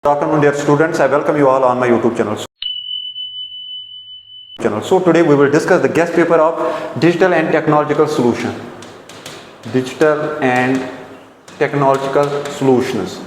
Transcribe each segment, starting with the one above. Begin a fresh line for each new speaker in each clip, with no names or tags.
Good afternoon, dear students. I welcome you all on my YouTube channel. So today we will discuss the guest paper of Digital and Technological Solution. Digital and Technological Solutions.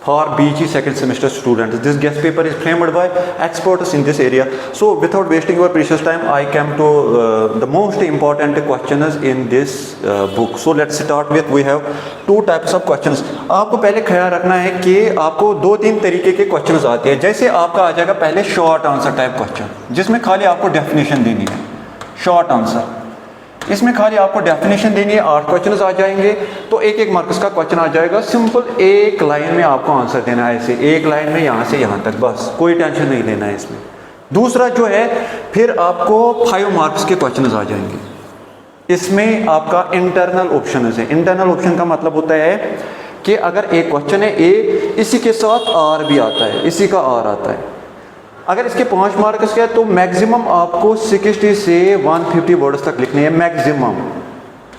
For BG second semester students, this guest paper is framed by experts in this area. So without wasting your precious time, I come to the most important questions in this book. So let's start with, we have two types of questions. आपको पहले ख्याल रखना है कि आपको दो तीन तरीके के क्वेश्चंस आते हैं. जैसे आपका आ जाएगा पहले शॉर्ट आंसर टाइप क्वेश्चन, जिसमें खाली आपको डेफिनेशन देनी है. शॉर्ट आंसर, इसमें खाली आपको डेफिनेशन देनी है. 8 क्वेश्चंस आ जाएंगे, तो एक मार्क्स का क्वेश्चन आ जाएगा. सिंपल एक लाइन में आपको आंसर देना है, ऐसे एक लाइन में यहाँ से यहाँ तक, बस कोई टेंशन नहीं लेना है इसमें. दूसरा जो है, फिर आपको 5 मार्क्स के क्वेश्चंस आ जाएंगे. इसमें आपका इंटरनल ऑप्शन है. इंटरनल ऑप्शन का मतलब होता है कि अगर एक क्वेश्चन है ए, इसी के साथ आर भी आता है, इसी का आर आता है. अगर इसके 5 मार्क्स के है तो मैक्सिमम आपको 60 से 150 वर्ड्स तक लिखने हैं. मैक्सिमम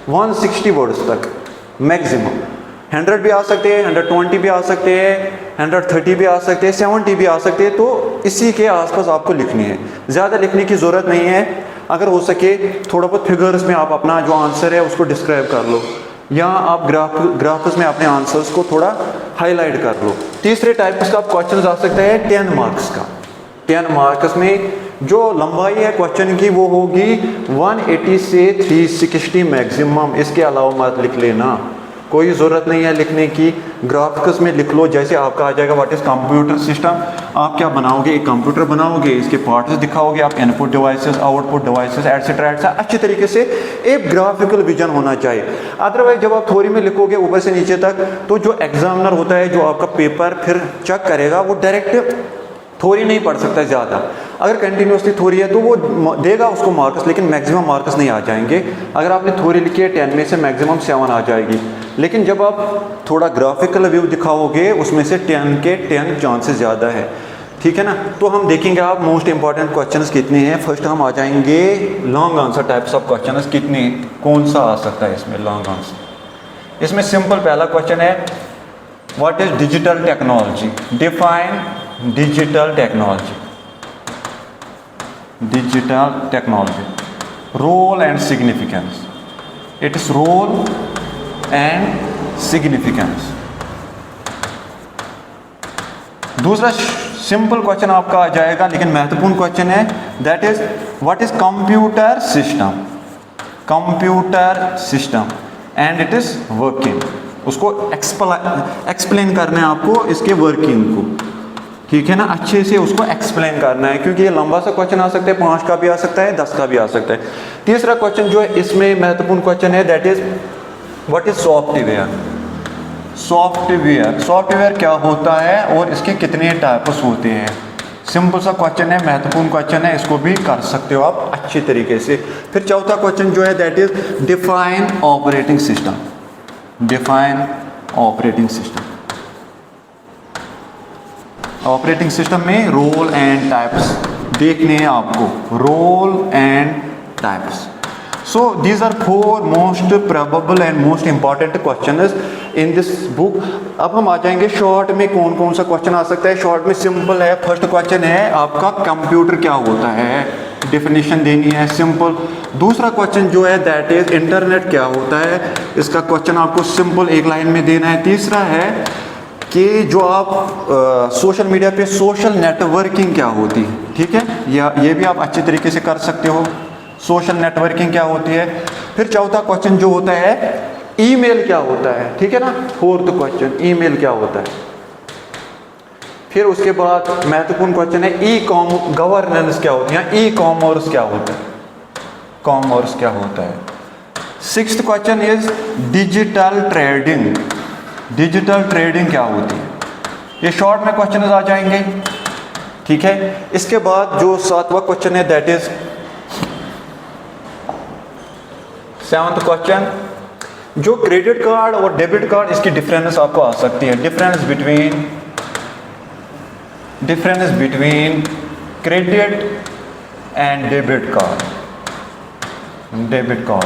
160 वर्ड्स तक मैक्सिमम. 100 भी आ सकते हैं, 120 भी आ सकते हैं, 130 भी आ सकते हैं, 70 भी आ सकते हैं. तो इसी के आसपास आपको लिखनी है. ज़्यादा लिखने की ज़रूरत नहीं है. अगर हो सके थोड़ा बहुत फिगर्स में आप अपना जो आंसर है उसको डिस्क्राइब कर लो, या आप ग्राफ्स में अपने आंसर्स को थोड़ा हाईलाइट कर लो. तीसरे टाइप का क्वेश्चन आ सकता है 10 मार्क्स का. 10 मार्क्स में जो लंबाई है क्वेश्चन की वो होगी 180 से 360 मैक्सिमम. इसके अलावा मत लिख लेना, कोई ज़रूरत नहीं है लिखने की. ग्राफिक्स में लिख लो. जैसे आपका आ जाएगा व्हाट इज़ कंप्यूटर सिस्टम, आप क्या बनाओगे, एक कंप्यूटर बनाओगे, इसके पार्ट्स दिखाओगे आप, input devices, output devices, etcetera etcetera. अच्छी तरीके से एक ग्राफिकल विजन होना चाहिए. अदरवाइज जब आप थ्योरी में लिखोगे ऊपर से नीचे तक, तो जो एग्जामिनर होता है, जो आपका पेपर फिर चेक करेगा, वो डायरेक्ट थ्योरी नहीं पढ़ सकता ज़्यादा. अगर कंटिन्यूसली थ्योरी है तो वो देगा उसको मार्क्स, लेकिन मैक्सिमम मार्क्स नहीं आ जाएंगे. अगर आपने थ्योरी लिखी है 10 में से मैक्सिमम 7 आ जाएगी. लेकिन जब आप थोड़ा ग्राफिकल व्यू दिखाओगे उसमें से 10 के 10 चांसेस ज़्यादा है. ठीक है ना. तो हम देखेंगे आप मोस्ट इंपॉर्टेंट क्वेश्चंस कितने हैं. फर्स्ट हम आ जाएंगे long answer types of questions. कितने, कौन सा आ सकता है इसमें लॉन्ग आंसर. इसमें सिंपल पहला क्वेश्चन है, what is digital technology. Define digital technology. Digital technology, role and significance. It is role and significance. दूसरा सिंपल क्वेश्चन आपका आ जाएगा, लेकिन महत्वपूर्ण क्वेश्चन है, that is what is computer system. Computer system and it is working. उसको explain करना है आपको, इसके वर्किंग को. ठीक है ना, अच्छे से उसको एक्सप्लेन करना है, क्योंकि ये लंबा सा क्वेश्चन आ सकता है, 5 का भी आ सकता है, 10 का भी आ सकता है. तीसरा क्वेश्चन जो है इसमें महत्वपूर्ण क्वेश्चन है, that is what is software. Software, software क्या होता है और इसके कितने टाइप्स होते हैं. सिंपल सा क्वेश्चन है, महत्वपूर्ण क्वेश्चन है, इसको भी कर सकते हो आप अच्छी तरीके से. फिर चौथा क्वेश्चन जो है that is define operating system. Define operating system. Operating system में रोल एंड टाइप्स देखने हैं आपको, role and types. So these are 4 most probable and most important questions in this book. अब हम आ जाएंगे शॉर्ट में कौन कौन सा क्वेश्चन आ सकता है. शॉर्ट में सिंपल है. फर्स्ट क्वेश्चन है आपका कंप्यूटर क्या होता है, डेफिनेशन देनी है, सिंपल. दूसरा क्वेश्चन जो है दैट इज इंटरनेट क्या होता है, इसका क्वेश्चन आपको सिंपल एक लाइन में देना है. तीसरा है कि जो आप सोशल मीडिया पे सोशल नेटवर्किंग क्या होती है. ठीक है, या ये भी आप अच्छे तरीके से कर सकते हो, सोशल नेटवर्किंग क्या होती है. फिर चौथा क्वेश्चन जो होता है ईमेल क्या होता है. ठीक है ना. फोर्थ क्वेश्चन ईमेल क्या होता है. फिर उसके बाद महत्वपूर्ण क्वेश्चन है ई गवर्नेंस क्या होती है, ई कॉमर्स क्या होता है, कॉमर्स क्या होता है. Sixth question is digital trading. Digital trading क्या होती है. ये शॉर्ट में क्वेश्चन आ जाएंगे. ठीक है. इसके बाद जो 7वां क्वेश्चन है दैट इज 7th क्वेश्चन, जो क्रेडिट कार्ड और डेबिट कार्ड, इसकी डिफरेंस आपको आ सकती है. Difference between credit and debit card. Debit card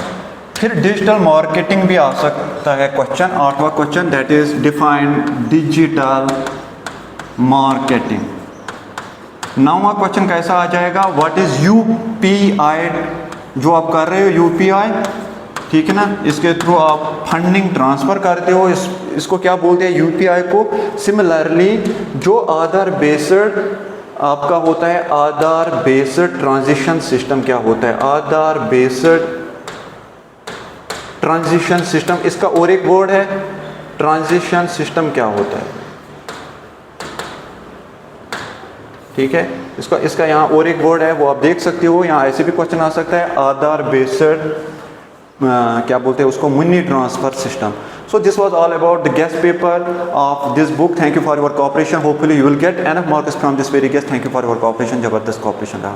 फिर डिजिटल मार्केटिंग भी आ सकता है क्वेश्चन, 8वां question, that is define digital marketing. 9वां क्वेश्चन कैसा आ जाएगा, व्हाट इज यूपीआई, जो आप कर रहे हो यूपीआई, ठीक है ना, इसके थ्रू आप फंडिंग ट्रांसफ़र करते हो, इसको क्या बोलते हैं, यूपीआई को। सिमिलरली जो आधार बेस्ड आपका होता है, आधार बेस्ड ट्रांजिशन सिस्टम क्या होता है, आधार बेस्ड ट्रांजिशन सिस्टम, इसका और एक वर्ड है ट्रांजिशन सिस्टम क्या होता है, ठीक है। इसका यहाँ और एक वर्ड है वो आप देख सकते हो, यहाँ ऐसे भी क्वेश्चन आ सकता है, आधार बेस्ड क्या बोलते हैं उसको, money transfer system. So this was all about the guest paper of this book. Thank you for your cooperation, hopefully you will get enough marks from this very guest. Thank you for your cooperation, जबरदस्त cooperation रहा।